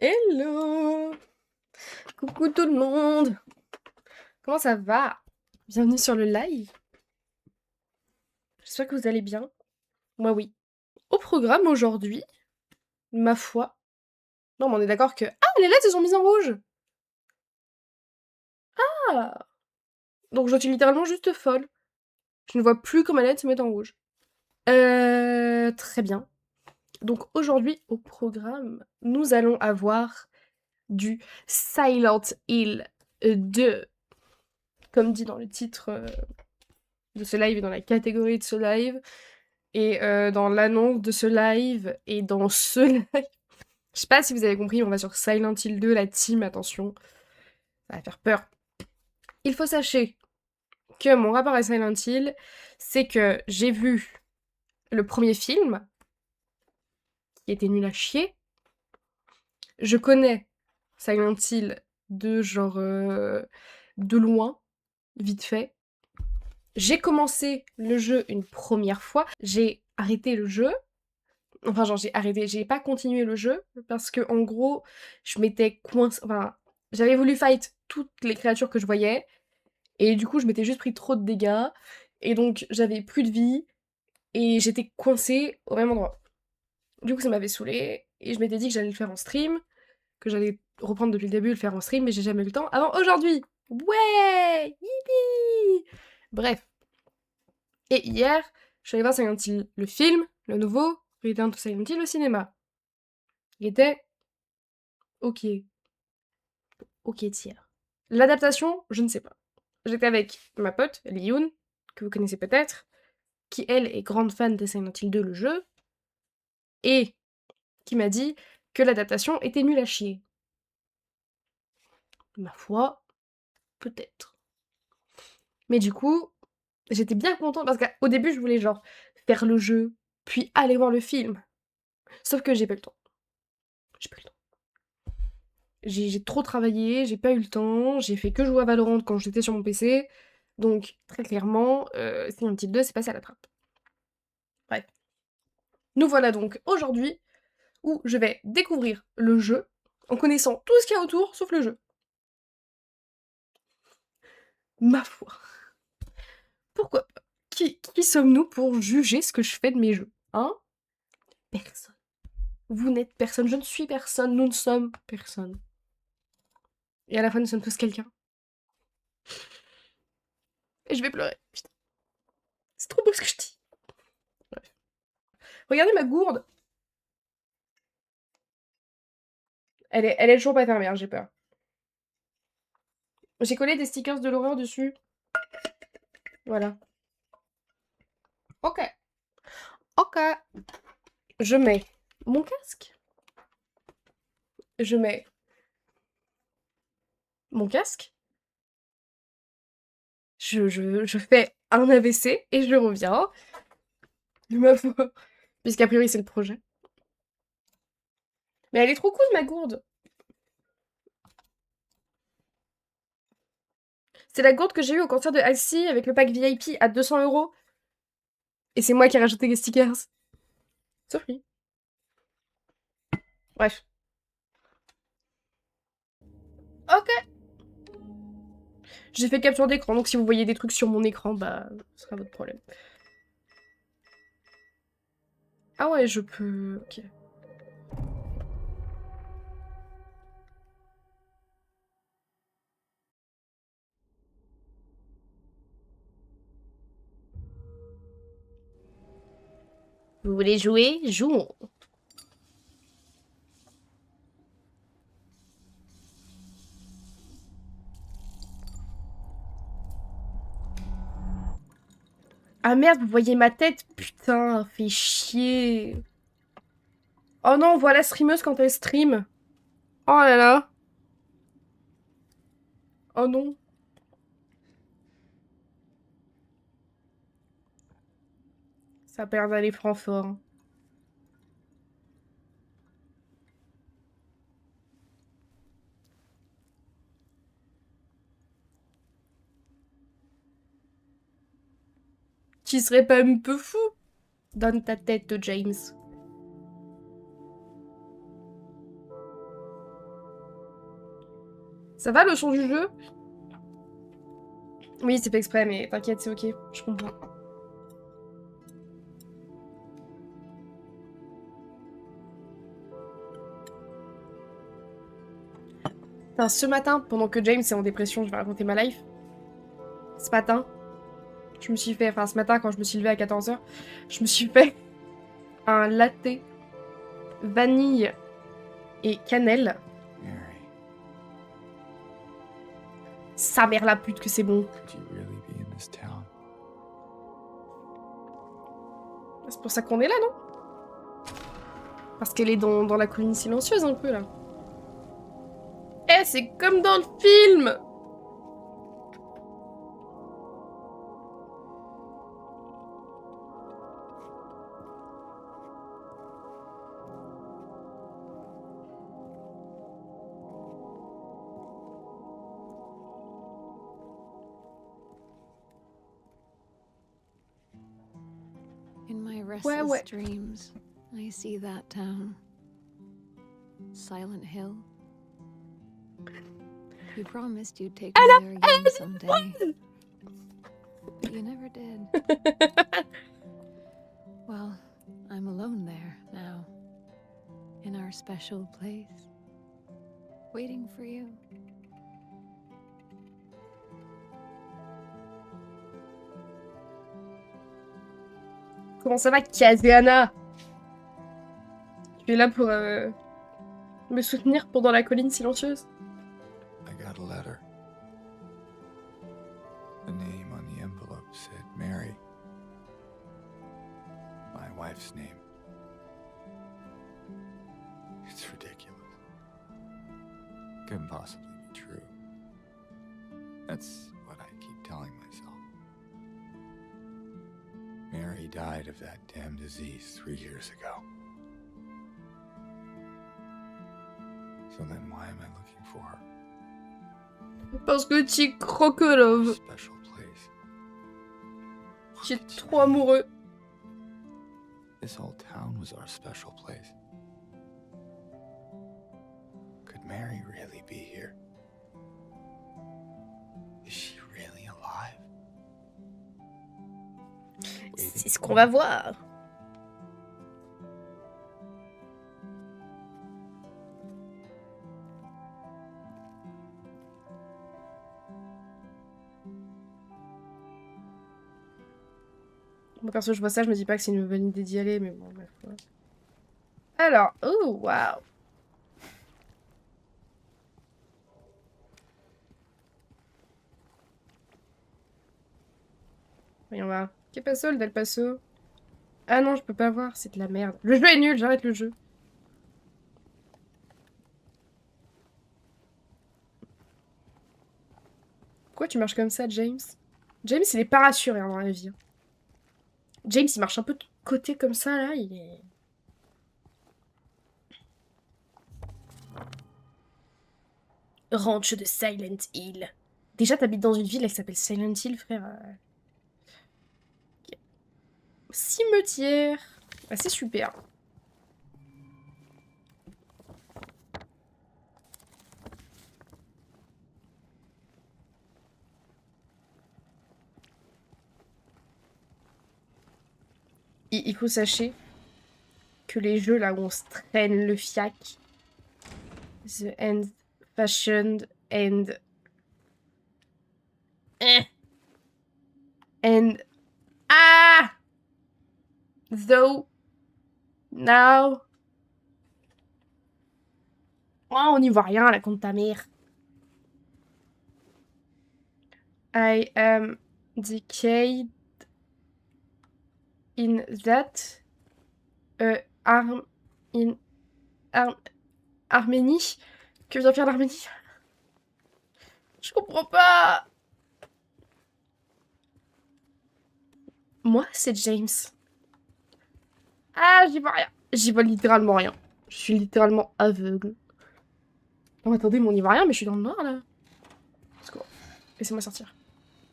Hello! Coucou tout le monde! Comment ça va? Bienvenue sur le live. J'espère que vous allez bien. Moi oui. Au programme aujourd'hui, ma foi. Non mais on est d'accord que... Ah, les lettres se sont mises en rouge! Ah! Donc je suis littéralement juste folle. Je ne vois plus comment les lettres se mettent en rouge. Très bien. Donc aujourd'hui, au programme, nous allons avoir du Silent Hill 2. Comme dit dans le titre de ce live et dans la catégorie de ce live, et dans l'annonce de ce live, et dans ce live. Je sais pas si vous avez compris, on va sur Silent Hill 2, la team, attention. Ça va faire peur. Il faut sachez que mon rapport à Silent Hill, c'est que j'ai vu le premier film, qui était nul à chier. Je connais Silent Hill de genre de loin, vite fait. J'ai commencé le jeu une première fois, j'ai arrêté le jeu. Enfin, genre, j'ai arrêté, j'ai pas continué le jeu parce que, en gros, je m'étais coincée. Enfin, j'avais voulu fight toutes les créatures que je voyais et du coup, je m'étais juste pris trop de dégâts et donc j'avais plus de vie et j'étais coincée au même endroit. Du coup, ça m'avait saoulée et je m'étais dit que j'allais le faire en stream, que j'allais reprendre depuis le début et le faire en stream, mais j'ai jamais eu le temps avant aujourd'hui. Ouais! Yippee! Bref. Et hier, je suis allée voir Silent Hill, le film, le nouveau, Return to Silent Hill au cinéma. Il était ok. Ok, tiers. L'adaptation, je ne sais pas. J'étais avec ma pote, Liyun, que vous connaissez peut-être, qui elle est grande fan de Silent Hill 2, le jeu, et qui m'a dit que l'adaptation était nulle à chier. Ma foi, peut-être. Mais du coup, j'étais bien contente parce qu'au début, je voulais genre faire le jeu, puis aller voir le film. Sauf que j'ai pas eu le temps. J'ai pas eu le temps. J'ai trop travaillé, j'ai pas eu le temps, j'ai fait que jouer à Valorant quand j'étais sur mon PC. Donc, très clairement, Silent Hill 2, c'est passé à la trappe. Bref. Nous voilà donc aujourd'hui où je vais découvrir le jeu en connaissant tout ce qu'il y a autour sauf le jeu. Ma foi. Pourquoi pas? Qui sommes-nous pour juger ce que je fais de mes jeux? Hein? Personne. Vous n'êtes personne, je ne suis personne, nous ne sommes personne. Et à la fin, nous sommes tous quelqu'un. Et je vais pleurer. Putain. C'est trop beau ce que je dis. Bref. Regardez ma gourde. Elle est toujours pas fermée, hein, j'ai peur. J'ai collé des stickers de l'horreur dessus. Voilà. Ok. Ok. Je mets mon casque. Je mets mon casque. Je fais un AVC et je reviens. Ma foi. Puisqu'a priori, c'est le projet. Mais elle est trop cool, ma gourde. C'est la gourde que j'ai eue au concert de Halsey avec le pack VIP à 200 €. Et c'est moi qui ai rajouté les stickers. Sophie. Bref. Ok. J'ai fait capture d'écran, donc si vous voyez des trucs sur mon écran, bah, ce sera votre problème. Ah ouais, je peux... Ok. Vous voulez jouer? Jouons. Ah merde, vous voyez ma tête? Putain, fait chier. Oh non, on voit la streameuse quand elle stream. Oh là là. Oh non. Ça perd d'aller Francfort. Tu serais pas un peu fou? Dans ta tête, James. Ça va le son du jeu? Oui, c'est pas exprès, mais t'inquiète, c'est ok. Je comprends. Putain, ce matin, pendant que James est en dépression, je vais raconter ma life. Ce matin, je me suis fait... Enfin, ce matin, quand je me suis levée à 14 h, je me suis fait un latte vanille et cannelle. Mary, Sa mère la pute que c'est bon. could you really be in this town? C'est pour ça qu'on est là, non? Parce qu'elle est dans la colline silencieuse un peu là. Eh, c'est comme dans le film! In my restless ouais. dreams, I see that town. Silent Hill. You promised you'd take me there again someday. But you never did. Well, I'm alone there now. In our special place. Waiting for you. Comment ça va, Kaziana? Tu es là pour me soutenir pendant la colline silencieuse? I got a letter. The name on the envelope said Mary. My wife's name. It's ridiculous. Couldn't possibly be true. That's what I keep telling myself. Mary died of that damn disease 3 years ago. So then why am I looking for her? Parce que tu croques love. Special place. Tu es trop amoureux. This whole town was our special place. Could Mary really be here? Is she really alive? C'est ce qu'on va voir. Moi, perso, je vois ça, je me dis pas que c'est une bonne idée d'y aller, mais bon, bref. Ouais. Alors, oh, waouh. Voyons voir. Que passo, le Del Paso? Ah non, je peux pas voir, c'est de la merde. Le jeu est nul, j'arrête le jeu. Pourquoi tu marches comme ça, James? James, il est pas rassuré hein, dans la vie. James, il marche un peu de côté comme ça, là, il est... Ranch de Silent Hill. Déjà, t'habites dans une ville qui s'appelle Silent Hill, frère. Okay. Cimetière. Ah, c'est super. Il faut sachez que les jeux là où on se traîne le fiac, The End Fashioned and ah though now oh on n'y voit rien là contre ta mère. I am decayed in that Arménie. Que vient faire l'Arménie? Je comprends pas. Moi, c'est James. Ah, j'y vois rien. J'y vois littéralement rien. Je suis littéralement aveugle. Non, attendez, mais on n'y voit rien, mais je suis dans le noir, là. Let's go. Laissez-moi sortir.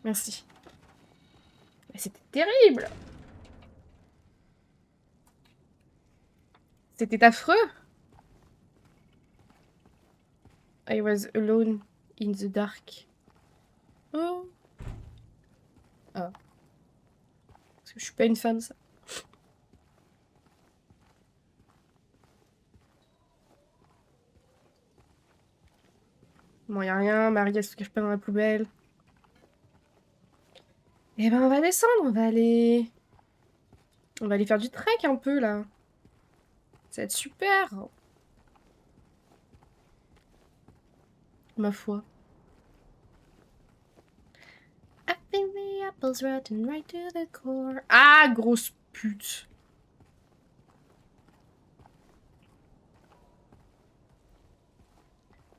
Merci. Mais c'était terrible. C'était affreux. I was alone in the dark. Oh. Ah. Parce que je suis pas une fan, ça. Bon, y a rien, Marie, elle se cache pas dans la poubelle. Eh ben, on va descendre, on va aller... On va aller faire du trek un peu, là. Ça va être super. Ma foi. I think the apple's rotten right to the core. Ah, grosse pute.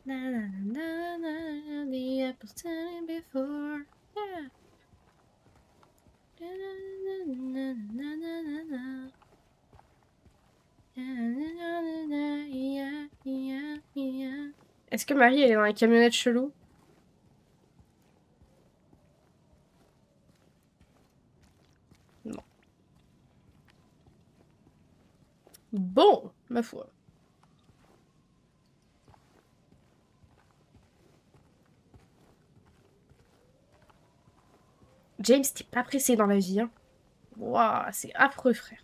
Na na na na, the apple's turning before. Yeah. Na na na na na na na. Est-ce que Marie, elle est dans la camionnette chelou? Non. Bon, ma foi. James, t'es pas pressé dans la vie, hein. Waouh, c'est affreux, frère.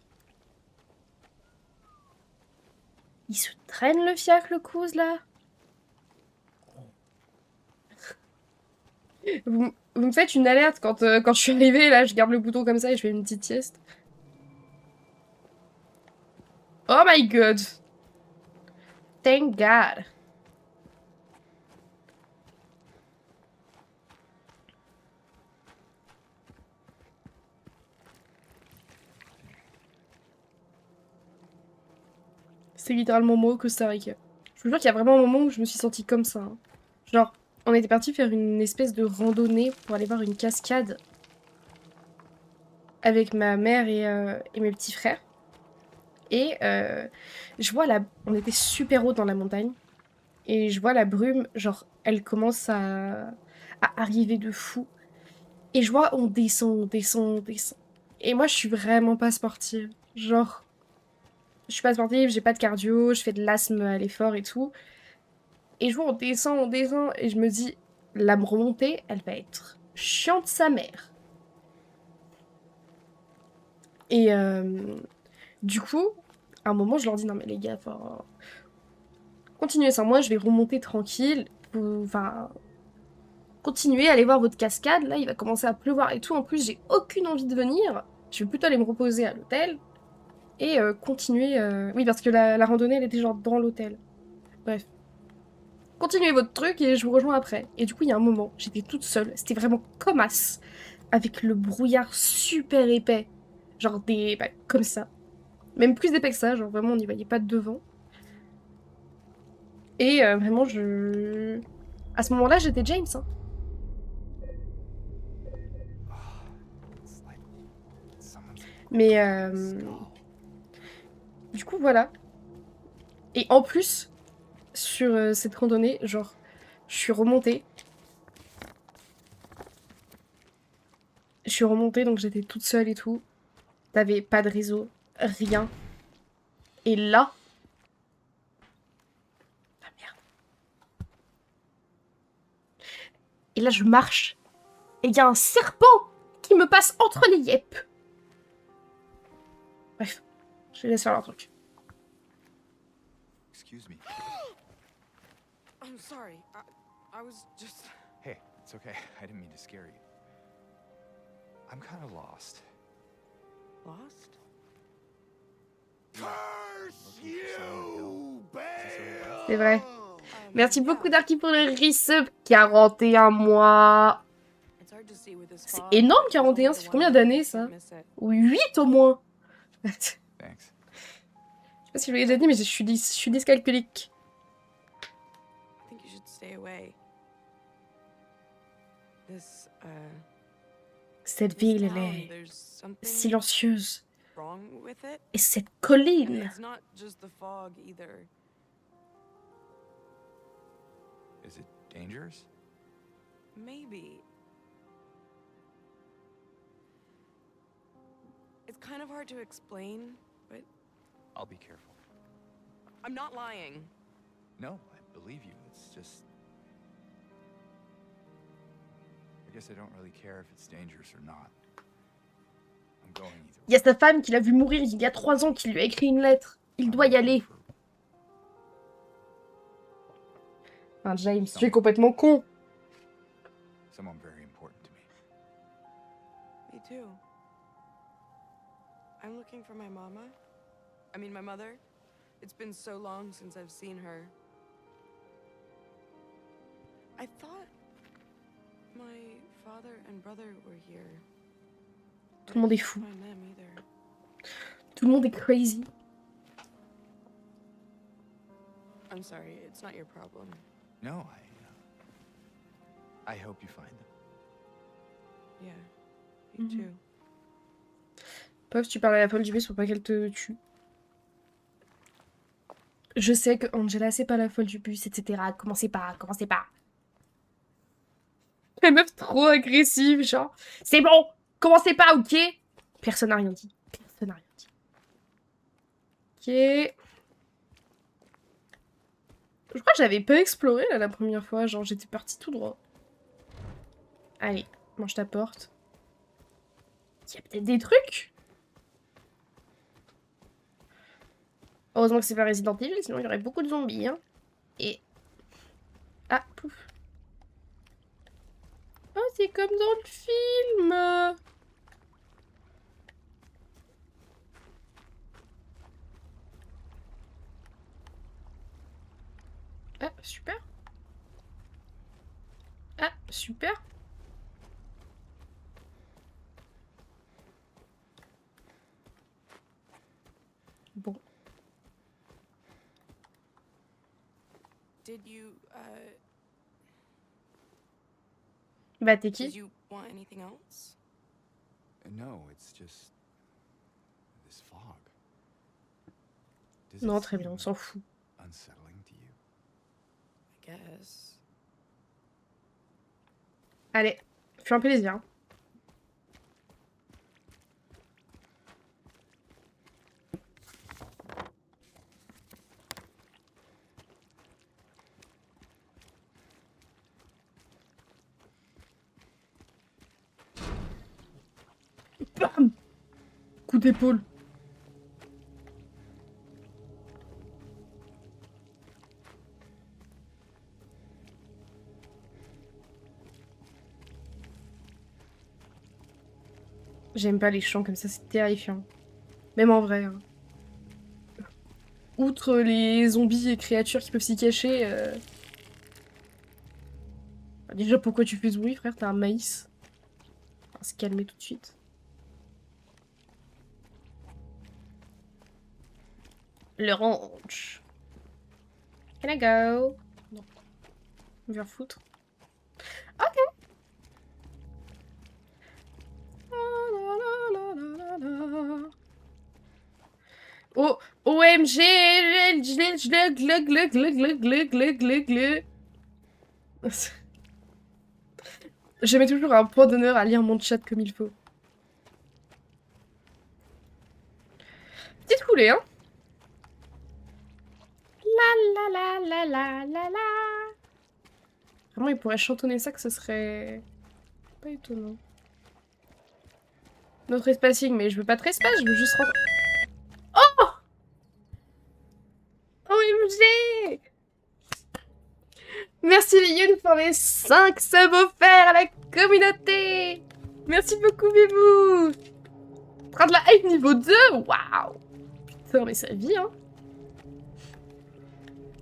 Il se traîne le fiac, le cousin, là. Vous me faites une alerte quand je suis arrivée, là, je garde le bouton comme ça et je fais une petite sieste. Oh my god. Thank God. C'est littéralement moi au Costa Rica. Je vous jure qu'il y a vraiment un moment où je me suis sentie comme ça, hein. Genre, on était parti faire une espèce de randonnée pour aller voir une cascade avec ma mère et mes petits frères. Et je vois on était super haut dans la montagne. Et je vois la brume, genre, elle commence à arriver de fou. Et je vois, on descend, on descend, on descend. Et moi, je suis vraiment pas sportive. Genre, je suis pas sportive, j'ai pas de cardio, je fais de l'asthme à l'effort et tout. Et je vois, on descend, et je me dis, la remontée, elle va être chiante sa mère. Et du coup, à un moment, je leur dis, non mais les gars, faut continuez sans moi, je vais remonter tranquille. Enfin, continuez, allez voir votre cascade, là, il va commencer à pleuvoir et tout. En plus, j'ai aucune envie de venir. Je vais plutôt aller me reposer à l'hôtel. Et continuer... Oui, parce que la randonnée, elle était genre dans l'hôtel. Bref. Continuez votre truc et je vous rejoins après. Et du coup, il y a un moment, j'étais toute seule. C'était vraiment comme as. Avec le brouillard super épais. Genre des... Bah, comme ça. Même plus épais que ça. Genre vraiment, on n'y voyait pas de devant. Et vraiment, je... À ce moment-là, j'étais James, hein. It's like someone's Mais skull. du coup, voilà. Et en plus, sur cette randonnée, genre, je suis remontée. Je suis remontée, donc j'étais toute seule et tout. T'avais pas de réseau, rien. Et là... Ah merde. Et là, je marche. Et il y a un serpent qui me passe entre les yeux. Bref, je laisse faire leur truc. Excuse me. I'm sorry. I was just... Hey, it's okay. I didn't mean to scare you. I'm kind of lost. Lost? Curse you, C'est vrai. Merci beaucoup Darky pour le resub. 41 mois. C'est énorme 41, ça fait combien d'années ça? Ou 8 au moins. Je sais Thanks. pas si je l'ai déjà dit, mais je suis dyscalculique. I think you should stay away. This, Cette this ville, town, elle est there's something silencieuse. wrong with it. Et cette And colline. it's not just the fog either. Is it dangerous? Maybe. It's kind of hard to explain, but I'll be careful. I'm not lying. No, I believe you. It's just guess I don't really care if it's dangerous or not. I'm going either way. Il y a sa femme qui l'a vu mourir il y a 3 ans, qui lui a écrit une lettre. Il doit y aller. Enfin, James, tu es complètement con. Someone very important to me. Me too. I'm looking for my mama. I mean, my mother. It's been so long since I've seen her. I thought my father and brother were here. Tout le monde est fou. Find them either. Tout le monde est crazy. I'm sorry, it's not your problem. No, I hope you find them. Yeah, you Mhm. too. Pauvre, tu parles à la folle du bus pour pas qu'elle te tue. Je sais que Angela, c'est pas la folle du bus, etc. Commencez pas, commencez pas. La meuf trop agressive, genre. C'est bon, commencez pas, ok? Personne n'a rien dit. Personne n'a rien dit. Ok. Je crois que j'avais pas exploré là la première fois, genre j'étais partie tout droit. Allez, mange ta porte. Il y a peut-être des trucs. Heureusement que c'est pas Resident Evil, sinon il y aurait beaucoup de zombies, hein. Et... Ah, pouf. Oh, c'est comme dans le film. Ah, super. Ah, super. Bon. Did you, Bah, t'es did qui? you want anything else? No, it's just this fog. Does Non, it très bien, seem on s'en fout. unsettling to you? I guess. Allez, fais un peu les yeux. Hein. Bam! Coup d'épaule. J'aime pas les chants comme ça, c'est terrifiant. Même en vrai. Hein. Outre les zombies et créatures qui peuvent s'y cacher... Déjà, pourquoi tu fais ce bruit, frère? T'as un maïs. On va se calmer tout de suite. Le ranch. Can I go? Non. On va foutre. Ok. Oh, OMG, je mets toujours un point d'honneur à lire mon chat comme il faut. Petite coulée, hein. La la la la la la. Vraiment, il pourrait chantonner ça que ce serait pas étonnant. Notre espacing, mais je veux pas de espace, je veux juste rentrer. Oh! OMG! Merci Youn pour les 5 subs offerts à la communauté! Merci beaucoup, Bibou! Train de la hype niveau 2? Waouh! Putain, mais ça vit, hein!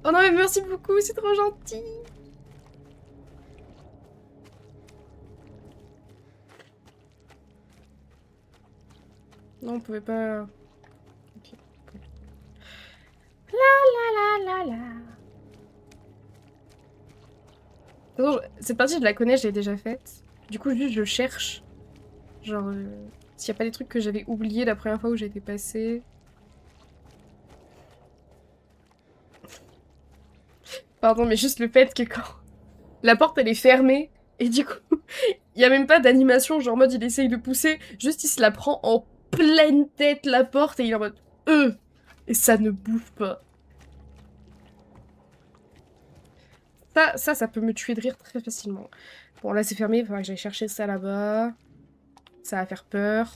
Oh non, mais merci beaucoup, c'est trop gentil! Non, on pouvait pas... Ok. La la la la la... De toute façon, cette partie, je la connais, je l'ai déjà faite. Du coup, juste, je cherche. Genre, s'il n'y a pas des trucs que j'avais oubliés la première fois où j'étais passée. Pardon, mais juste le fait que quand la porte, elle est fermée, et du coup, il n'y a même pas d'animation, genre en mode, il essaye de pousser, juste, il se la prend en pleine tête, la porte, et il est en mode, et ça ne bouge pas. Ça peut me tuer de rire très facilement. Bon, là, c'est fermé. Il faudra que j'aille chercher ça là-bas. Ça va faire peur.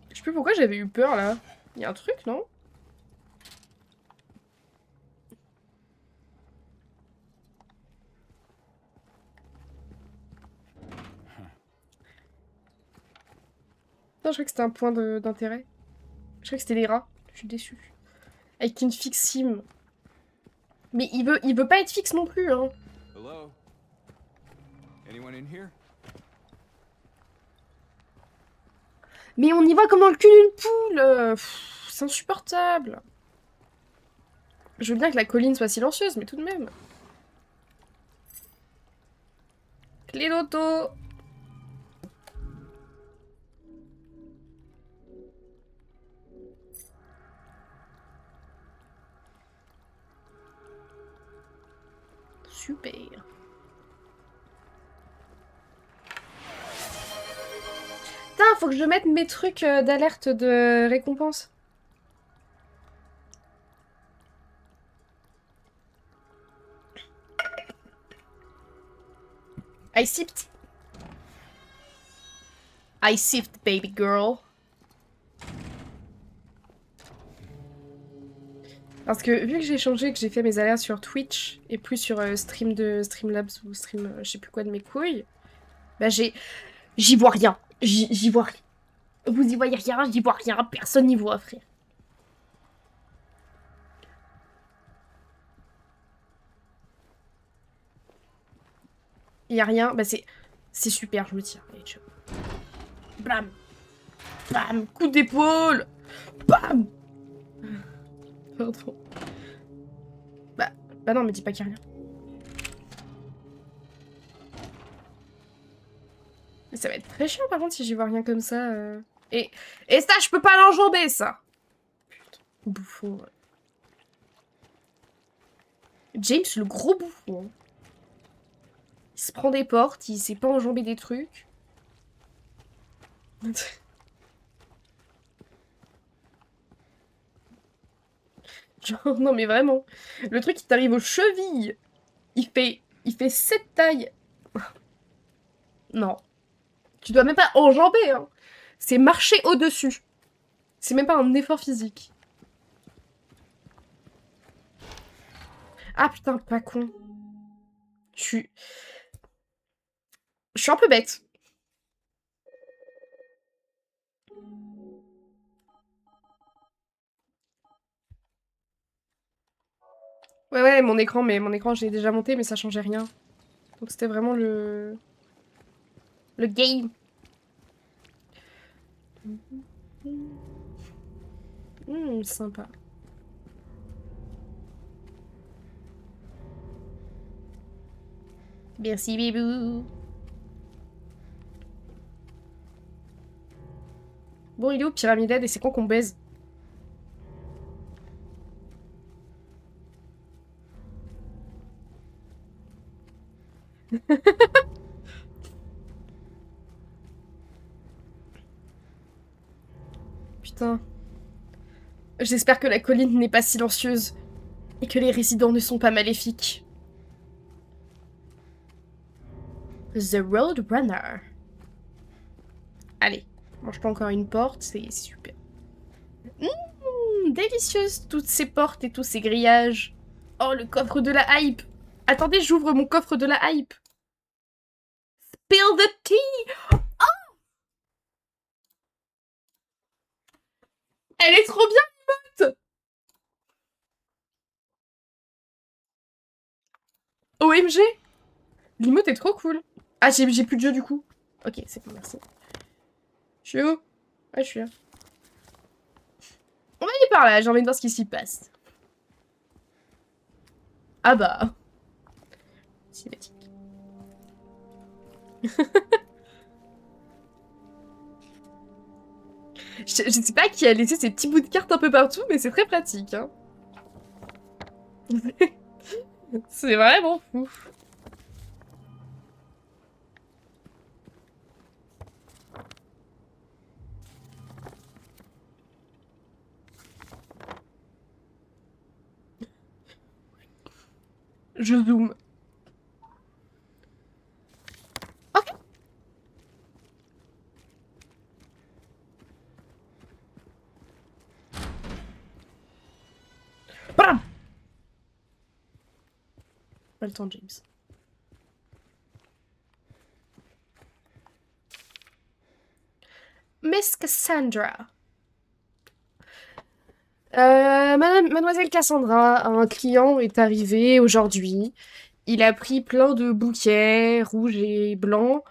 Je sais plus pourquoi j'avais eu peur, là. Il y a un truc, non? Non, je crois que c'était un point d'intérêt. Je crois que c'était les rats. Je suis déçue. Avec une fixe sim. Mais il veut pas être fixe non plus, hein. Hello? Anyone in here? Mais on y va comme dans le cul d'une poule. C'est insupportable. Je veux bien que la colline soit silencieuse, mais tout de même. Clé d'auto. Super. Putain, faut que je mette mes trucs d'alerte de récompense. I sipped. I sipped, baby girl. Parce que vu que j'ai changé, que j'ai fait mes alertes sur Twitch et plus sur stream de Streamlabs ou stream je sais plus quoi de mes couilles, bah j'y vois rien. J'y vois rien. Vous y voyez rien, j'y vois rien, personne n'y voit, frère. Y a rien, bah c'est super, je me tire. Allez, ciao. Bam. Bam, coup d'épaule. Bam. Pardon. Bah non, me dis pas qu'il y a rien. Mais ça va être très chiant par contre si j'y vois rien comme ça. Et ça, je peux pas l'enjamber, ça. Putain, bouffon. Ouais. James, le gros bouffon. Il se prend des portes, il sait pas enjamber des trucs. Genre, non mais vraiment. Le truc, il t'arrive aux chevilles. Il fait cette taille. Non. Tu dois même pas enjamber, hein. C'est marcher au-dessus. C'est même pas un effort physique. Ah putain, pas con. Je suis un peu bête. Ouais, mon écran, je l'ai déjà monté, mais ça changeait rien. Donc c'était vraiment le game. Sympa. Merci, bibou. Bon, il est où, Pyramided, et c'est quand qu'on baise? Putain. J'espère que la colline n'est pas silencieuse. Et que les résidents ne sont pas maléfiques. The Roadrunner. Allez, mange-toi encore une porte, c'est super. Délicieuse, toutes ces portes et tous ces grillages. Oh, le coffre de la hype. Attendez, j'ouvre mon coffre de la hype. Spill the tea. Oh, elle est trop bien, l'emote. OMG. L'emote est trop cool. Ah, j'ai plus de jeu du coup. Ok, c'est bon, merci. Je suis où? Ouais, je suis là. On va aller par là, j'ai envie de voir ce qui s'y passe. Ah bah. Cinématique. Je sais pas qui a laissé ces petits bouts de cartes un peu partout, mais c'est très pratique. Hein. C'est vraiment fou. Je zoome. pas le temps, James. Miss Cassandra. Mademoiselle Cassandra, un client est arrivé aujourd'hui. Il a pris plein de bouquets rouges et blancs.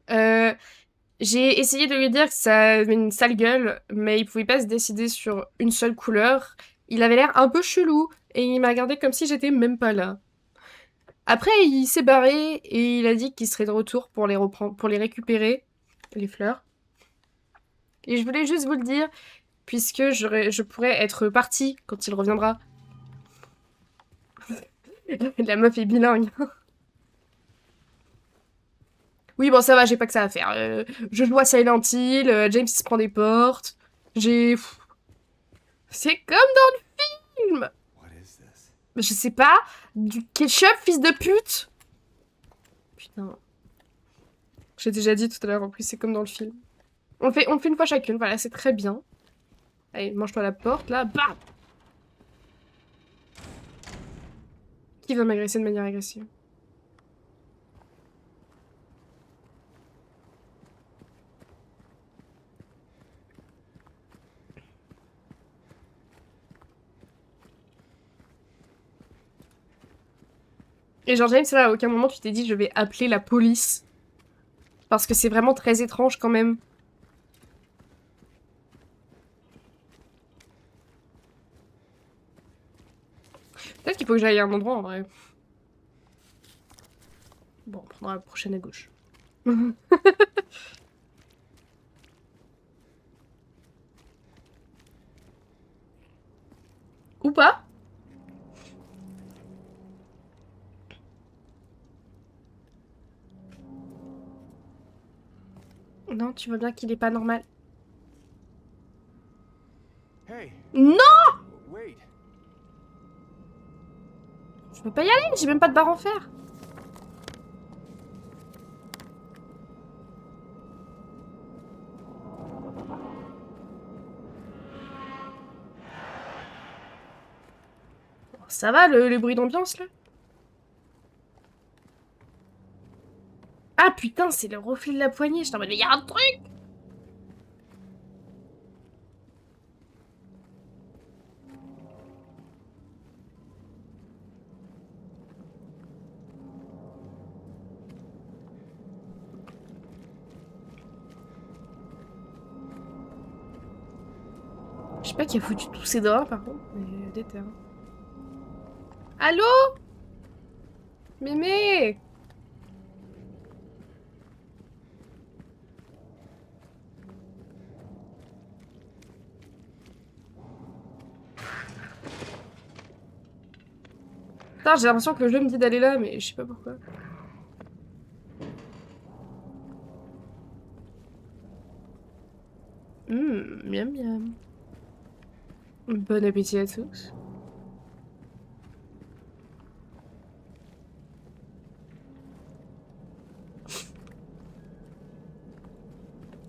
J'ai essayé de lui dire que ça avait une sale gueule, mais il pouvait pas se décider sur une seule couleur. Il avait l'air un peu chelou, et il m'a regardé comme si j'étais même pas là. Après, il s'est barré, et il a dit qu'il serait de retour pour les reprendre, pour les récupérer, les fleurs. Et je voulais juste vous le dire, puisque je pourrais être partie quand il reviendra. La meuf est bilingue. Oui, bon, ça va, j'ai pas que ça à faire. Je joue à Silent Hill, James il se prend des portes. J'ai... C'est comme dans le film. What is this? Je sais pas. Du ketchup, fils de pute. Putain. J'ai déjà dit tout à l'heure, en plus, c'est comme dans le film. On le fait une fois chacune, voilà, c'est très bien. Allez, mange-toi la porte, là, bam. Qui va m'agresser de manière agressive? Et genre, James, là, à aucun moment tu t'es dit je vais appeler la police. Parce que c'est vraiment très étrange quand même. Peut-être qu'il faut que j'aille à un endroit en vrai. Bon, on prendra la prochaine à gauche. Ou pas? Non, tu vois bien qu'il est pas normal. Hey, Non! wait. Je peux pas y aller, j'ai même pas de barre en fer. Oh, ça va le bruit d'ambiance là? Ah putain, c'est le reflet de la poignée. J'étais en mode, mais y a un truc! Je sais pas qui a foutu tous ces dehors par contre, mais déter. Allô? Mémé! Putain, j'ai l'impression que le jeu me dit d'aller là, mais je sais pas pourquoi. Miam miam. Bon appétit à tous.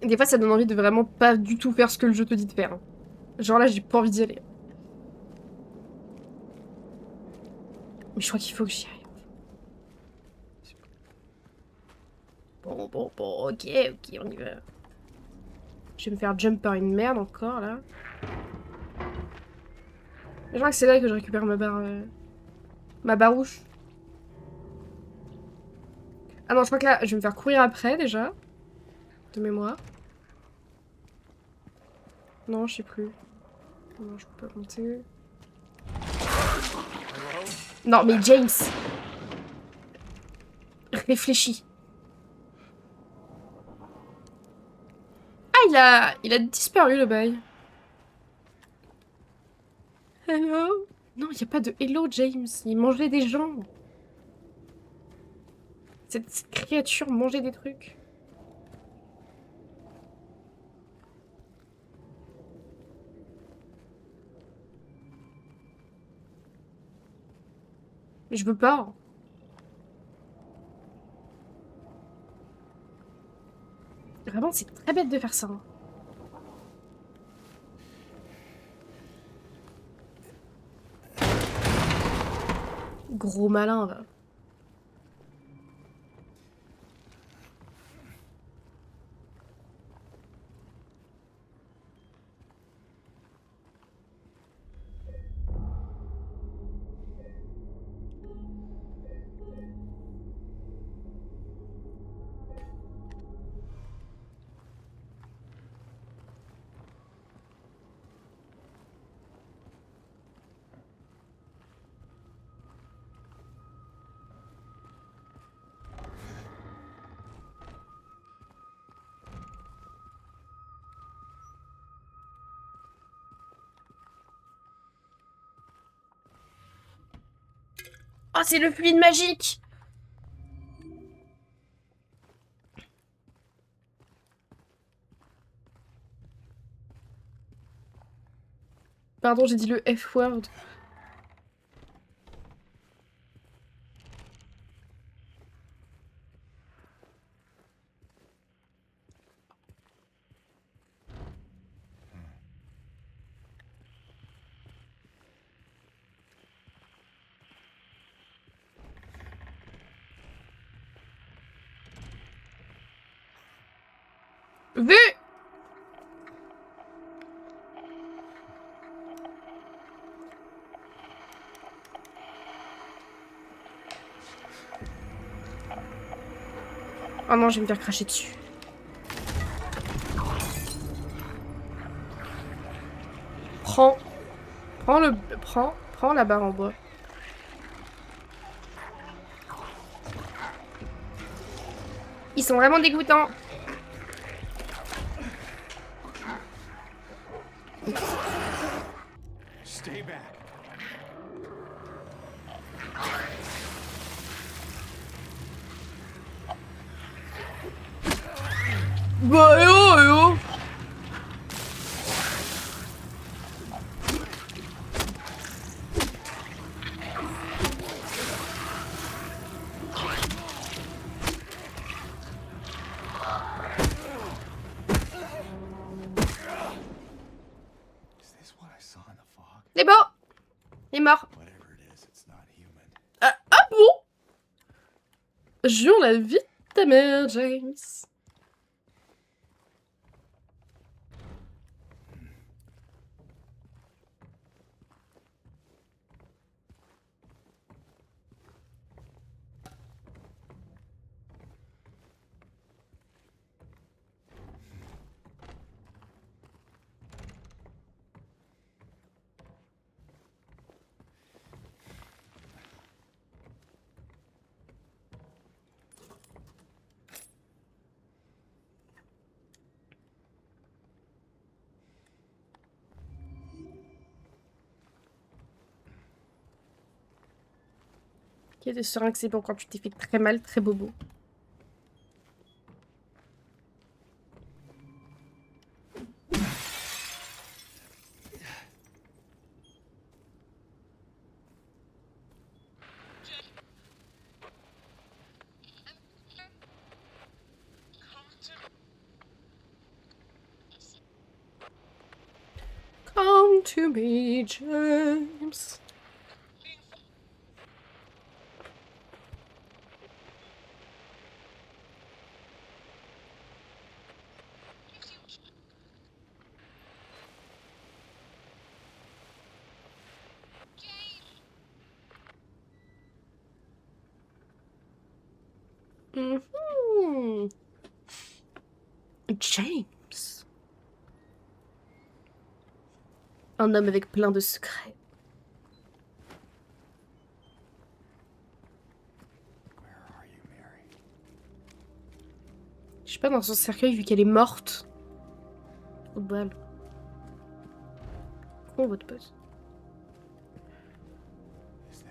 Des fois, ça donne envie de vraiment pas du tout faire ce que le jeu te dit de faire. Genre là, j'ai pas envie d'y aller. Mais je crois qu'il faut que j'y aille. Bon, ok, on y va. Je vais me faire jump par une merde encore, là. Je crois que c'est là que je récupère ma barre... ma barouche. Ah non, je crois que là, je vais me faire courir après, déjà. De mémoire. Non, je sais plus. Non, je peux pas monter. Non, mais James! Réfléchis. Ah, il a disparu, le bail. Hello? Non, il n'y a pas de hello, James. Il mangeait des gens. Cette créature mangeait des trucs. Mais je veux pas. Vraiment, c'est très bête de faire ça. Gros malin, va. Oh, c'est le fluide magique! Pardon, j'ai dit le F-word. Vu! Oh non, je vais me faire cracher dessus. Prends. Prends la barre en bois. Ils sont vraiment dégoûtants. Stay back. Bah, eh oh, eh oh. Is this what I saw in the fog? C'est bon. Il est mort. Whatever it is, it's not human. Ah bon? Jure la vie de ta mère, James. Qui est serein que c'est bon quand tu t'es fait très mal, très bobo. Come to me, James. Mhm. James. Un homme avec plein de secrets. Where are you, Mary? Je sais pas, dans son cercueil, vu qu'elle est morte. Au bal. Prends votre pause. Is that?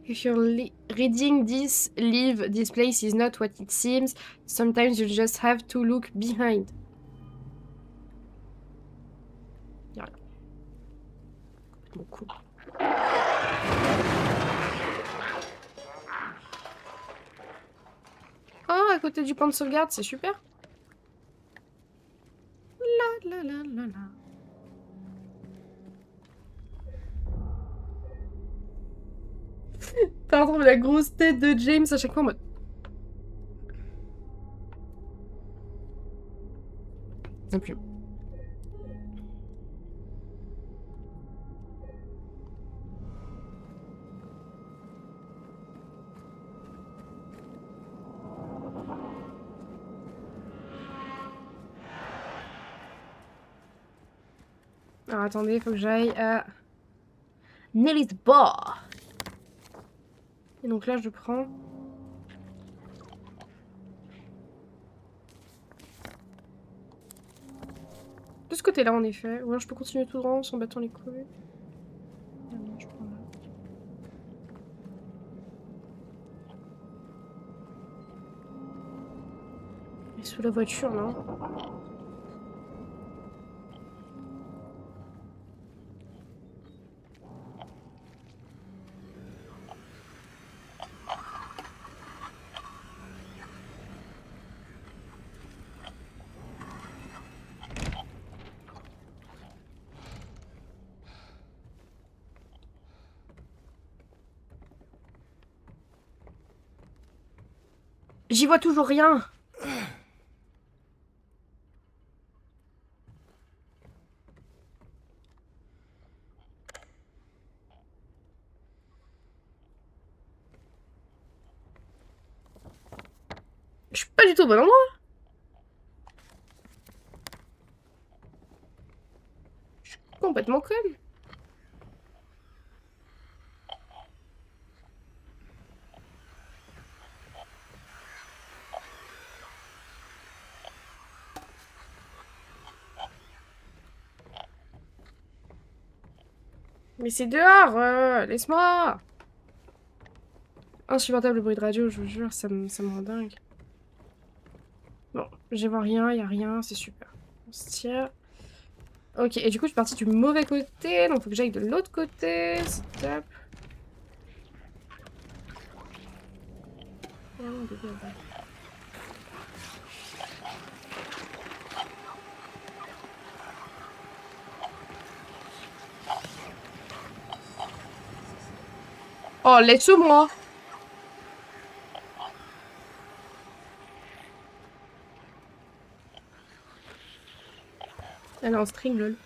If you're reading this, leave. This place is not what it seems. Sometimes you just have to look behind. Y'a rien. Complètement cool. Oh, à côté du point de sauvegarde, c'est super. La la la la la. Pardon, mais la grosse tête de James à chaque fois en mode. Non plus. Alors attendez, faut que j'aille à Nelly's Bar. Et donc là, je prends. De ce côté-là, en effet. Ou alors je peux continuer tout droit sans battant les couilles. Ah non, je prends là. Il est sous la voiture, non? J'y vois toujours rien. Je suis pas du tout au bon endroit. Je suis complètement conne. Mais c'est dehors, laisse-moi. Insupportable le bruit de radio, je vous jure, ça me rend dingue. Bon, j'y vois rien, y a rien, c'est super. On se tire. Ok, et du coup, je suis partie du mauvais côté, donc faut que j'aille de l'autre côté. C'est top. Oh, bébé, bébé. Oh, laisse-moi. Elle est en string, lol.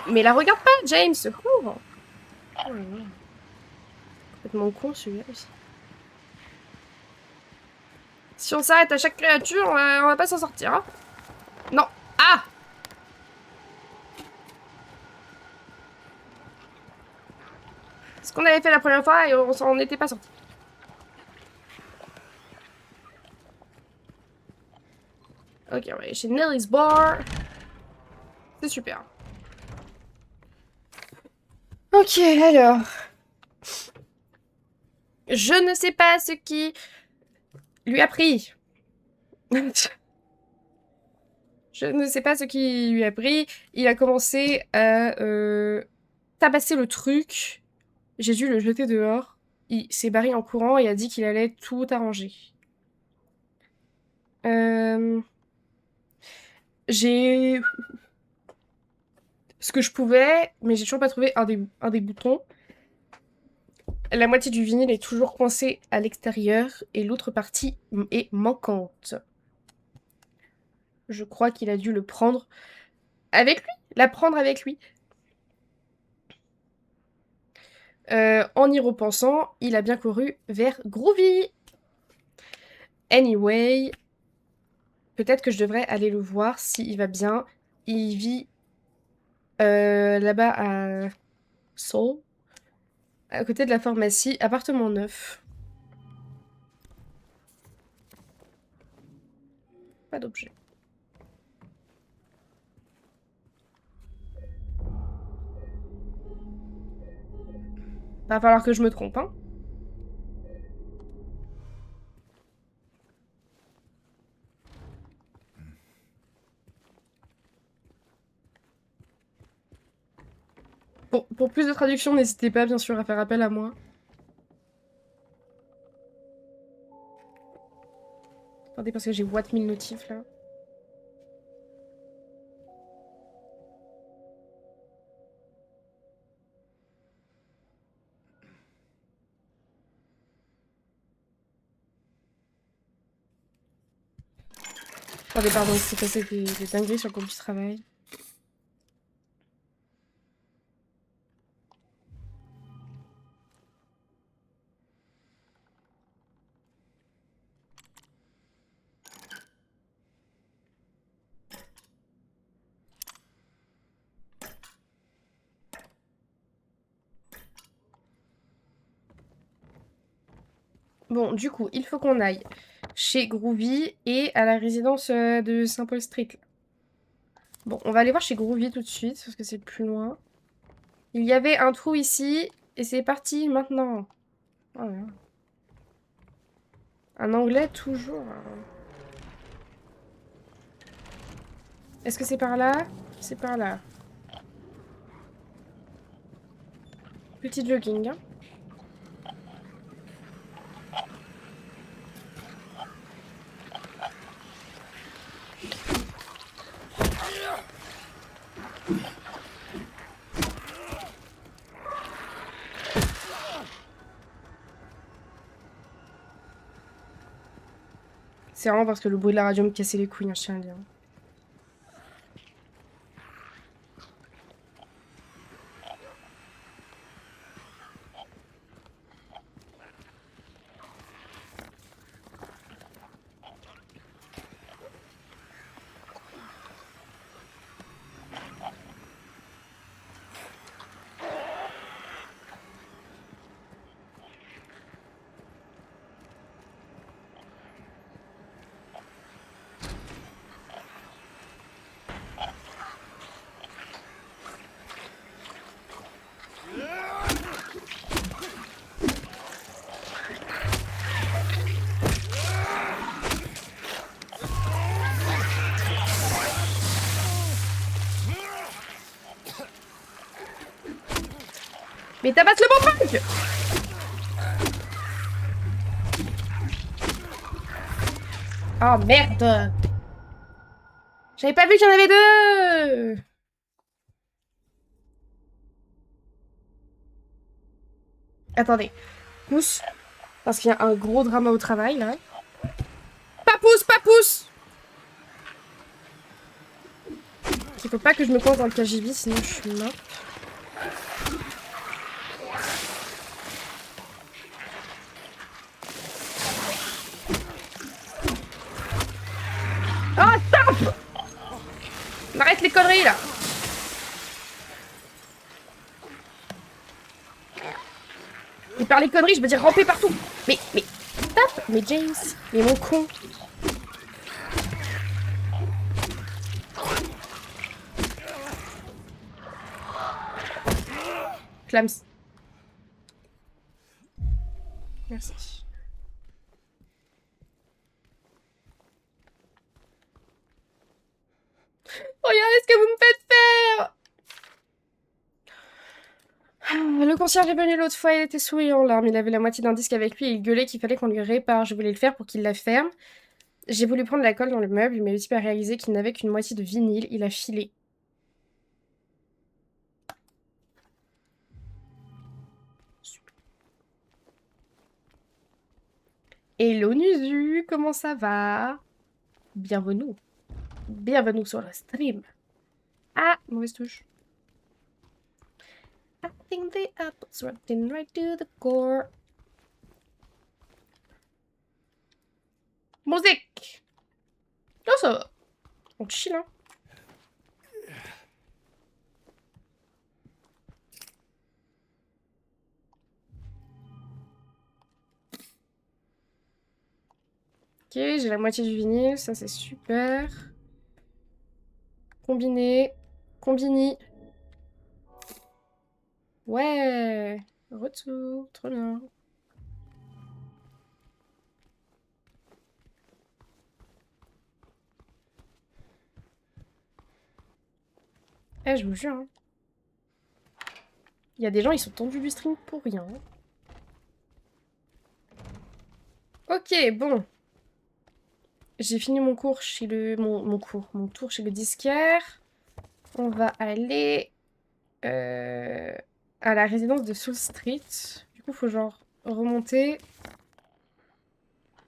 Mais la regarde pas, James, secours. Oh là là. Complètement con celui-là aussi. Si on s'arrête à chaque créature, on va pas s'en sortir, hein. Non. Ah! Ce qu'on avait fait la première fois et on s'en était pas sorti. Ok, on va aller chez Nelly's Bar. C'est super. Ok, alors. Je ne sais pas ce qui lui a pris. Je ne sais pas ce qui lui a pris. Il a commencé à tabasser le truc. J'ai dû le jeter dehors. Il s'est barré en courant et a dit qu'il allait tout arranger. J'ai ce que je pouvais, mais j'ai toujours pas trouvé un des boutons. La moitié du vinyle est toujours coincée à l'extérieur et l'autre partie est manquante. Je crois qu'il a dû le prendre avec lui, la prendre avec lui. En y repensant, il a bien couru vers Groovy. Anyway, peut-être que je devrais aller le voir s'il va bien. Il vit là-bas à Seoul, à côté de la pharmacie, appartement 9. Pas d'objet. Va falloir que je me trompe, hein. Pour plus de traduction, n'hésitez pas bien sûr à faire appel à moi. Attendez, parce que j'ai what 1000 notifs là. Attendez, pardon, il s'est passé des dingueries sur le groupe du travail. Bon, du coup, il faut qu'on aille chez Groovy et à la résidence de Saint-Paul Street. Là. Bon, on va aller voir chez Groovy tout de suite, parce que c'est plus loin. Il y avait un trou ici, et c'est parti maintenant. Oh là là. Un anglais toujours. Est-ce que c'est par là? C'est par là. Petit jogging, hein. C'est vraiment parce que le bruit de la radio me cassait les couilles, hein, je tiens à le dire. Mais tabasse le bon punk! Oh merde! J'avais pas vu qu'il y en avait deux! Attendez. Pousse. Parce qu'il y a un gros drama au travail, là. Pas pousse, pas pousse! Il faut pas que je me coince dans le KGB, sinon je suis morte. Oh, stop! On arrête les conneries, là! Et par les conneries, je veux dire ramper partout! Mais, stop! Mais James! Mais mon con! Clams. Merci. Regardez ce que vous me faites faire! Le concierge est venu l'autre fois, il était souriant en larmes. Il avait la moitié d'un disque avec lui et il gueulait qu'il fallait qu'on lui répare. Je voulais le faire pour qu'il la ferme. J'ai voulu prendre la colle dans le meuble, mais le type a réalisé qu'il n'avait qu'une moitié de vinyle. Il a filé. Hello Nuzu, comment ça va? Bienvenue. Bienvenue sur le stream. Ah, mauvaise touche. I think the apple's rotten right to the core. Musique. Oh, ça va. On chill, hein. Ok, j'ai la moitié du vinyle, ça c'est super. Combiné. Combini. Ouais. Retour, trop bien. Eh, je vous jure. Hein. Il y a des gens, ils sont tendus du stream pour rien. Ok, bon. J'ai fini mon cours chez le... Mon tour chez le disquaire. On va aller... à la résidence de Soul Street. Du coup, faut genre remonter.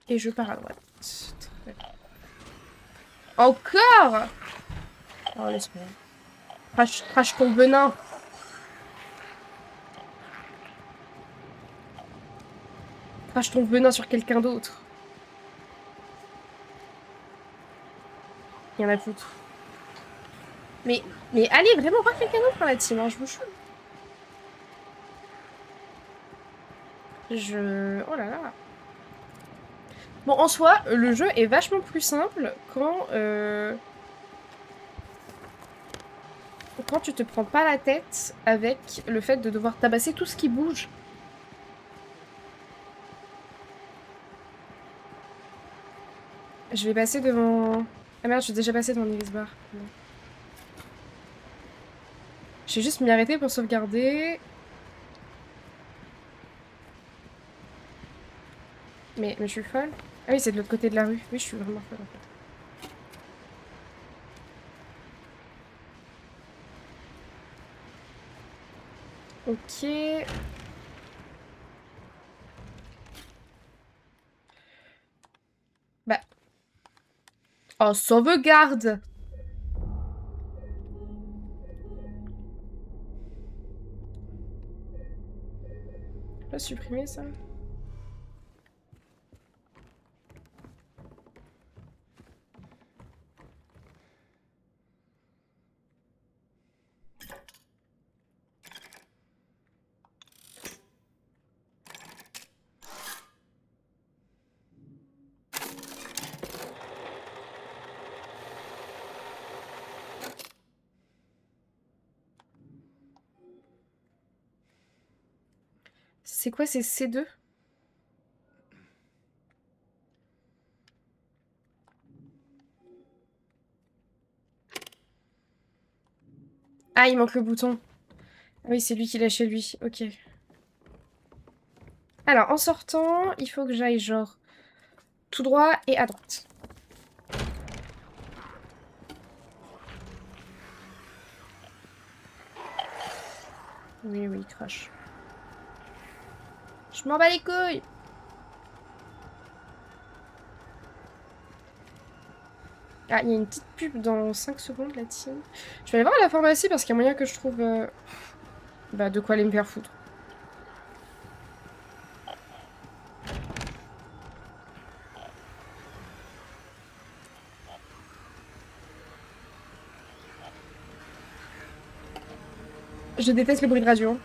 Et je pars à droite. Très bien. Encore! Oh, laisse-moi. Crache ton venin. Crache ton venin sur quelqu'un d'autre. Il y en a foutre. Mais allez, vraiment pas quelqu'un d'autre dans la team, hein, je vous jure. Oh là là. Bon, en soi, le jeu est vachement plus simple quand tu te prends pas la tête avec le fait de devoir tabasser tout ce qui bouge. Je vais passer devant... Ah merde, je suis déjà passée devant Nevis Bar. Je vais juste m'y arrêter pour sauvegarder. Mais je suis folle. Ah oui, c'est de l'autre côté de la rue. Oui, je suis vraiment folle en fait. Ok. Bah. Oh, sauvegarde! Je peux supprimer ça? C'est quoi ces C2? Ah, il manque le bouton. Ah oui, c'est lui qui l'a chez lui. Ok. Alors, en sortant, il faut que j'aille genre tout droit et à droite. Oui, oui, crash. Je m'en bats les couilles! Ah, il y a une petite pub dans 5 secondes, la team. Je vais aller voir à la pharmacie parce qu'il y a moyen que je trouve bah, de quoi aller me faire foutre. Je déteste le bruit de radio.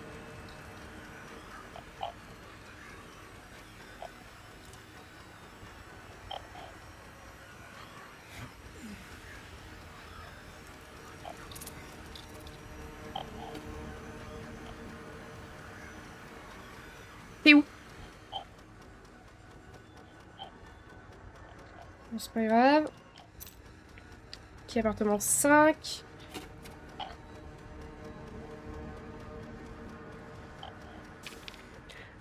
T'es où? Bon, c'est pas grave. Ok, appartement 5.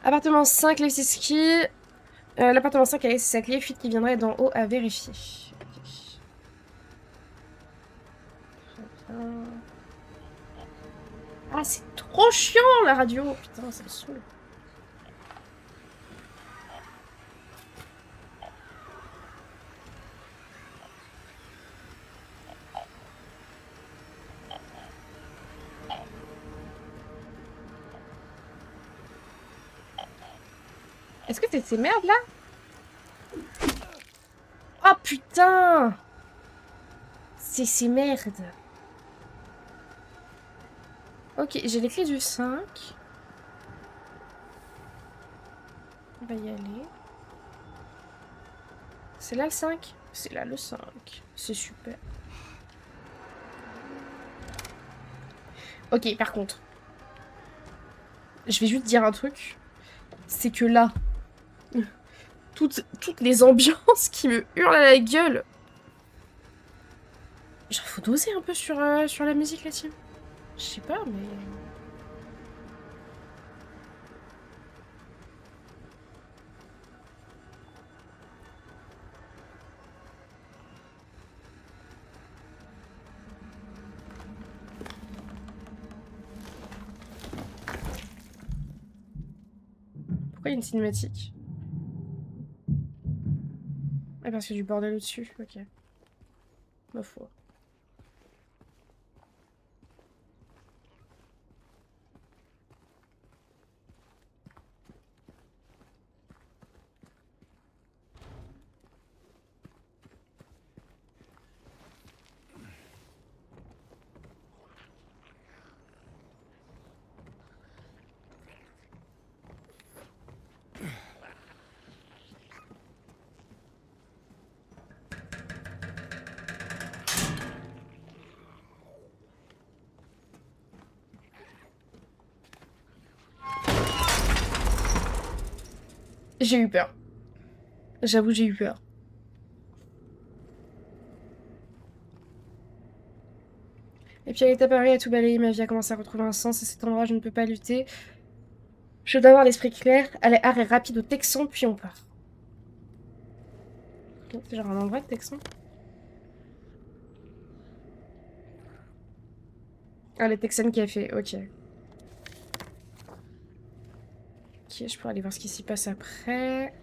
Appartement 5, les 6 skis. L'appartement 5 a laissé sa clé, fuite qui viendrait d'en haut à vérifier. Ok. Très bien. Ah, c'est trop chiant la radio! Putain, ça me saoule. Est-ce que c'est ces merdes là? Oh putain! C'est ces merdes. Ok, j'ai les clés du 5. On va y aller. C'est là le 5? C'est là le 5. C'est super. Ok, par contre. je vais juste dire un truc. C'est que là, toutes les ambiances qui me hurlent à la gueule. Genre, faut doser un peu sur la musique, la team. Je sais pas, mais... Pourquoi il y a une cinématique? Ah, parce qu'il y a du bordel au-dessus, ok. Ma foi. J'ai eu peur. J'avoue, j'ai eu peur. Et puis elle est apparue, a tout balayé, ma vie a commencé à retrouver un sens. À cet endroit, je ne peux pas lutter. Je dois avoir l'esprit clair. Allez, arrêt rapide au Texan, puis on part. C'est genre un endroit de Texan. Ah, le Texan qui a fait, ok. Ok, je pourrais aller voir ce qui s'y passe après.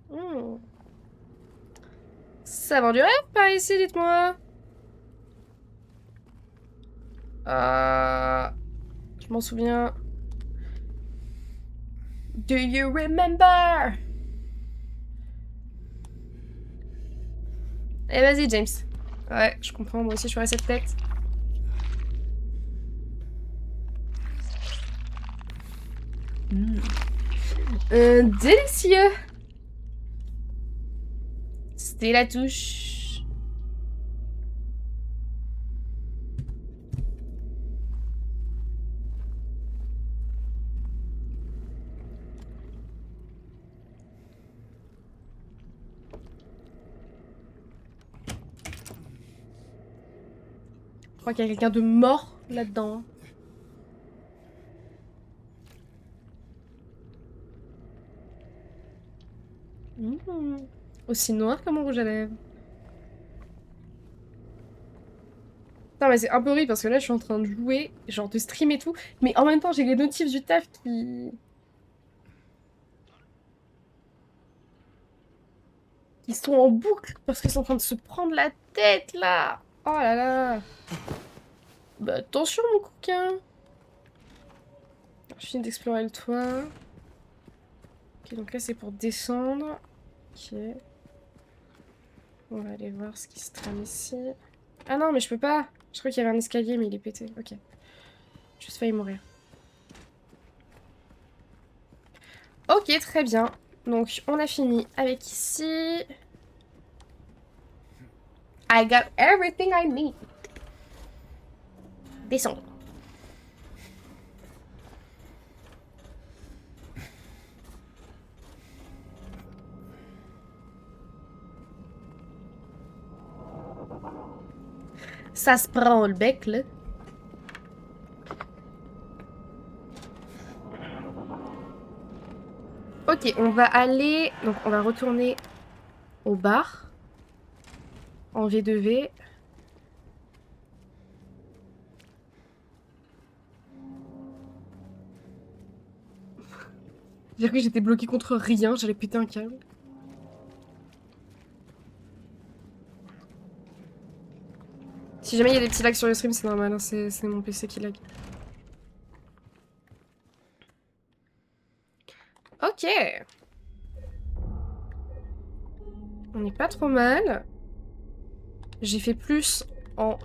Hmm. Ça vend du rêve par ici, dites-moi. Je m'en souviens. Do you remember? Eh, vas-y, James. Ouais, je comprends, moi aussi, je ferais cette tête. Délicieux. C'était la touche. Je crois qu'il y a quelqu'un de mort là-dedans. Aussi noir que mon rouge à lèvres. Non mais c'est un peu horrible parce que là je suis en train de jouer, genre de stream et tout, mais en même temps j'ai les notifs du taf qui sont en boucle parce qu'ils sont en train de se prendre la tête là. Oh là là. Bah attention mon coquin. Je finis d'explorer le toit. Ok, donc là c'est pour descendre. Ok. On va aller voir ce qui se trame ici. Ah non mais je peux pas. Je crois qu'il y avait un escalier mais il est pété. Ok. Juste failli mourir. Ok, très bien. Donc on a fini avec ici. I got everything I need. Descendre. Ça se prend le bec, là. Ok, on va aller... Donc, on va retourner au bar. En V2V. Dire que j'étais bloquée contre rien, j'allais péter un câble. Si jamais il y a des petits lags sur le stream, c'est normal, hein, c'est mon PC qui lag. Ok. On n'est pas trop mal. J'ai fait plus en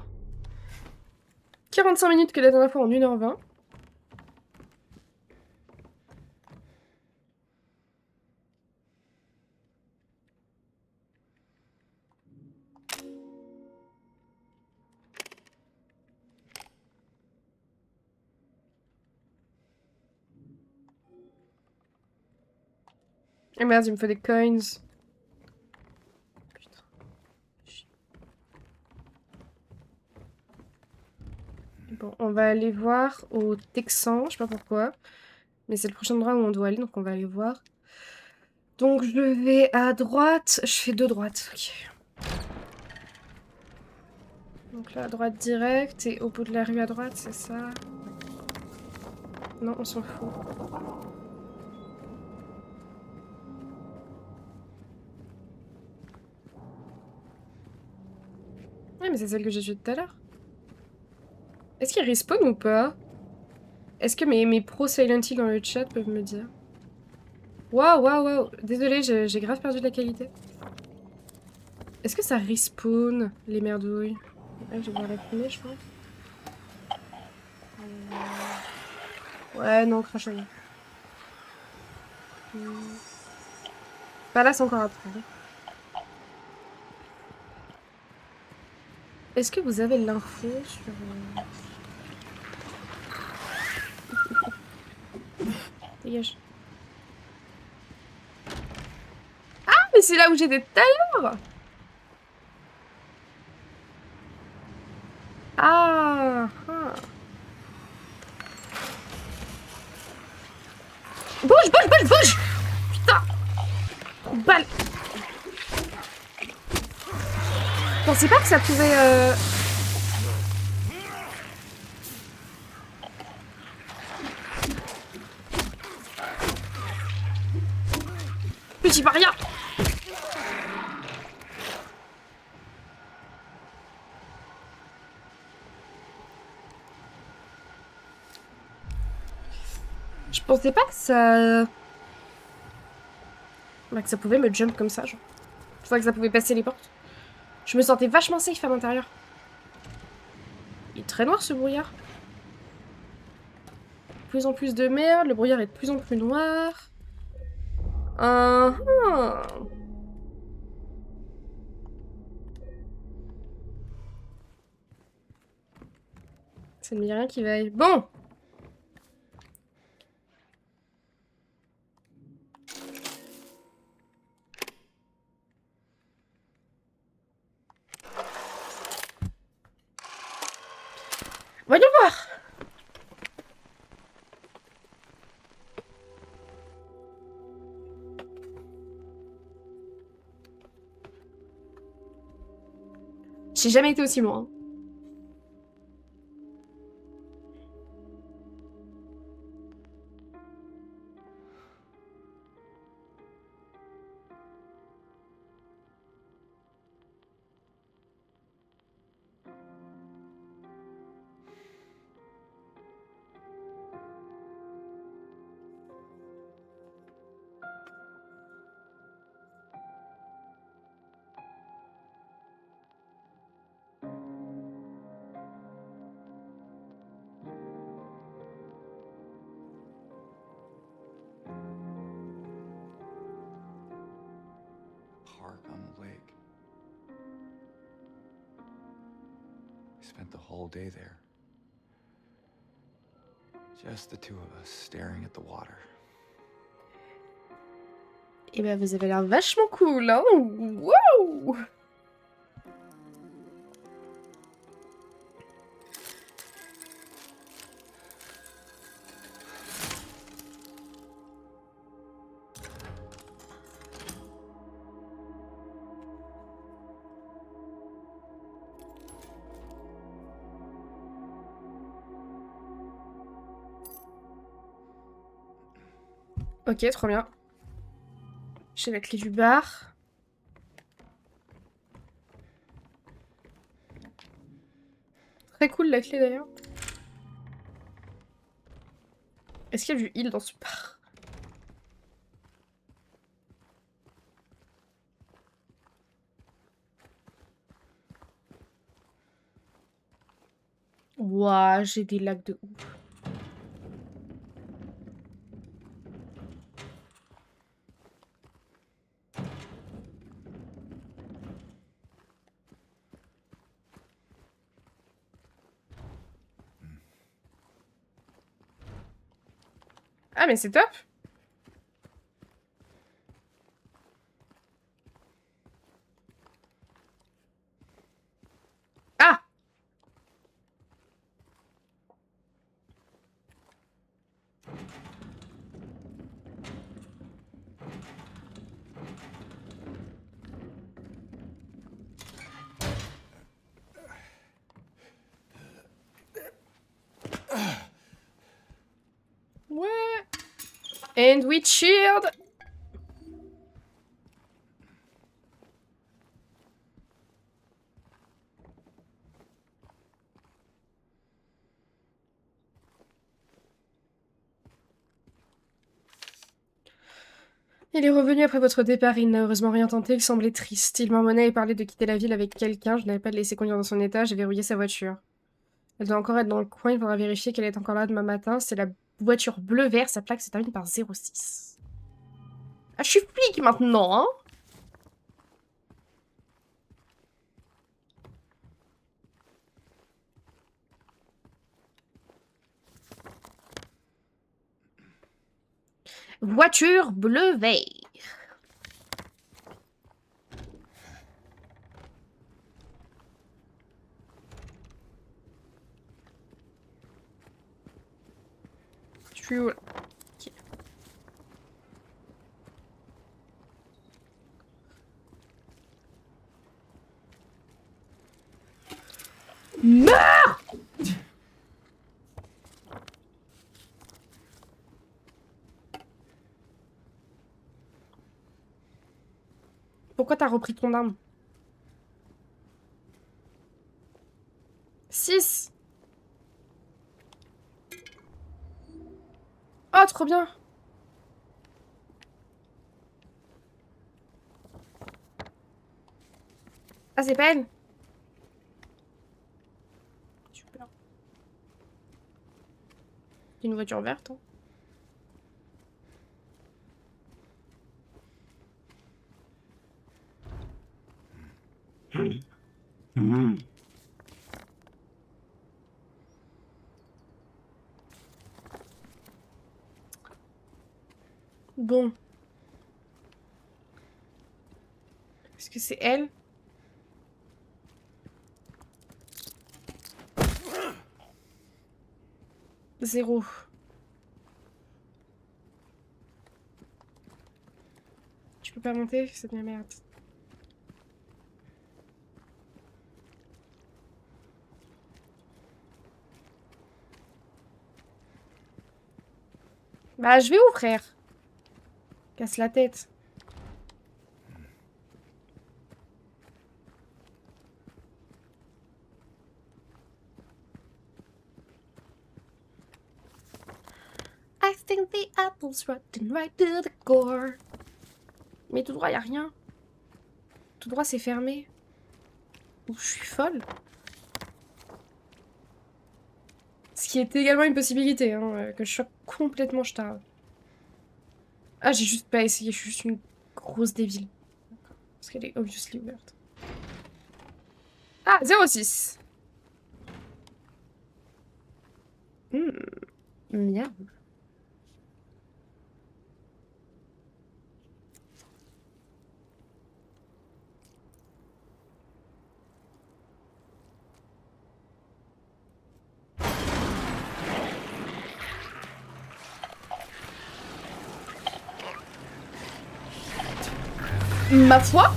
45 minutes que la dernière fois en 1h20. Ah merde, il me faut des coins. Putain. Bon, on va aller voir au Texan, je sais pas pourquoi. Mais c'est le prochain endroit où on doit aller, donc on va aller voir. Donc je vais à droite, je fais 2 droites, ok. Donc là, à droite direct, et au bout de la rue à droite, c'est ça? Non, on s'en fout. Ouais, mais c'est celle que j'ai vue tout à l'heure. Est-ce qu'il respawn ou pas? Est-ce que mes pros Silent Hill dans le chat peuvent me dire? Waouh, waouh, waouh. Désolée, j'ai grave perdu de la qualité. Est-ce que ça respawn, les merdouilles? Ouais, je vais voir la fumée, je pense. Ouais, non, crache rien. Bah là, c'est encore après. Est-ce que vous avez l'info sur... Dégage. Ah, mais c'est là où j'étais tout à l'heure! Ah, ah. Bouge, bouge, bouge, bouge! Putain! Balle! Je pensais pas que ça pouvait... Petit paria! Je pensais pas que ça... Bah, que ça pouvait me jump comme ça, genre. Je crois que ça pouvait passer les portes. Je me sentais vachement safe à l'intérieur. Il est très noir, ce brouillard. De plus en plus de merde, le brouillard est de plus en plus noir. Ah, ah. Ça ne me dit rien qui vaille. Bon! Voyons voir! J'ai jamais été aussi loin. Park on the lake. We spent the whole day there. Just the two of us staring at the water. Eh ben, vous avez l'air vachement cool, hein? Wow! Ok, trop bien. J'ai la clé du bar. Très cool la clé d'ailleurs. Est-ce qu'il y a du heal dans ce bar? Ouah, j'ai des lags de ouf. Ah mais c'est top! And we cheered. Il est revenu après votre départ, il n'a heureusement rien tenté, il semblait triste. Il m'emmenait et parlait de quitter la ville avec quelqu'un, je n'avais pas de laisser conduire dans son état, j'ai verrouillé sa voiture. Elle doit encore être dans le coin, il faudra vérifier qu'elle est encore là demain matin. C'est la voiture bleu-vert, sa plaque se termine par 06. Ah, je suis flic maintenant, hein. Voiture bleu-vert. Je suis où là? Ok. Meurs! Pourquoi t'as repris ton arme? 6. Oh, trop bien. Ah, c'est pas elle. Super. C'est une voiture verte, hein. Bon. Est-ce que c'est elle? Zéro. Tu peux pas monter? C'est de la merde. Bah, je vais où, frère? Casse la tête. I think the apple's rotten right to the core. Mais tout droit, y a rien. Tout droit, c'est fermé. Ou je suis folle. Ce qui est également une possibilité, hein, que je sois complètement ch'tarde. Ah, j'ai juste pas essayé, je suis juste une grosse débile. Parce qu'elle est obviously ouverte. Ah, 06. Miam. Ma foi.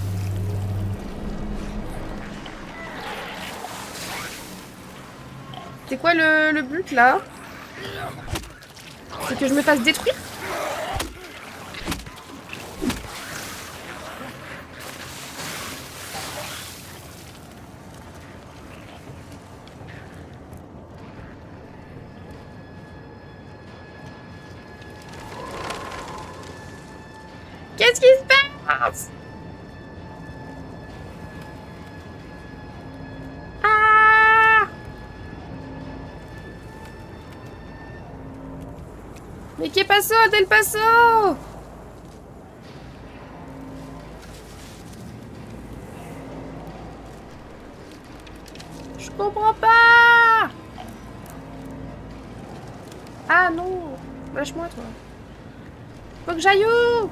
C'est quoi le but là? C'est que je me fasse détruire? Qu'est-ce qui se passe? Ah! Mais qu'est passo, del passo? Je comprends pas. Ah non, lâche-moi toi. Faut que j'aille où?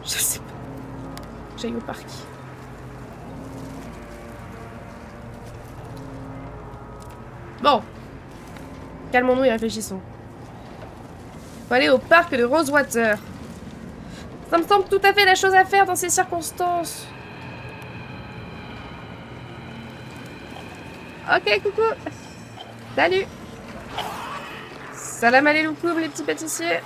Je sais pas. J'aille au parc. Bon. Calmons-nous et réfléchissons. Faut aller au parc de Rosewater. Ça me semble tout à fait la chose à faire dans ces circonstances. Ok, coucou. Salut. Salam alaikum les petits pâtissiers.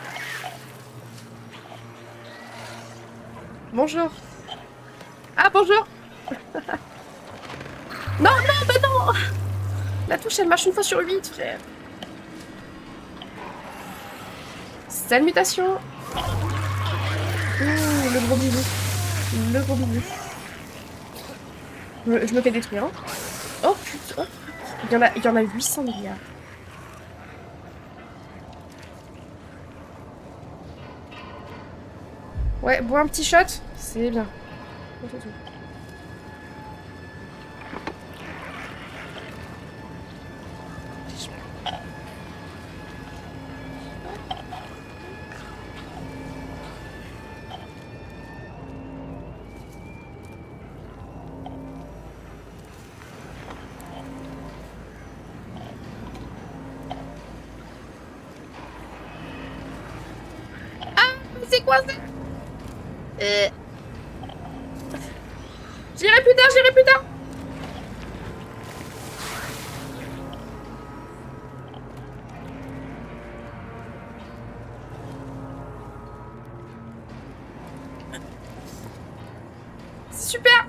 Bonjour. Ah, bonjour. Non, non, bah non. La touche, elle marche une fois sur 8, frère. Salutations. Ouh, le gros bisou. Le gros bisou. Je me fais détruire, hein. Oh, putain. Oh. Il y en a 800 milliards. Ouais, bois un petit shot, c'est bien. C'est tout. C'est quoi ça? J'irai plus tard, j'irai plus tard. Super.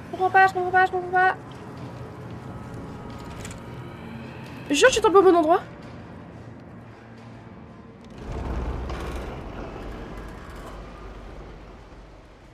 Je comprends pas, je comprends pas, je comprends pas. Jure, je suis tombée au bon endroit.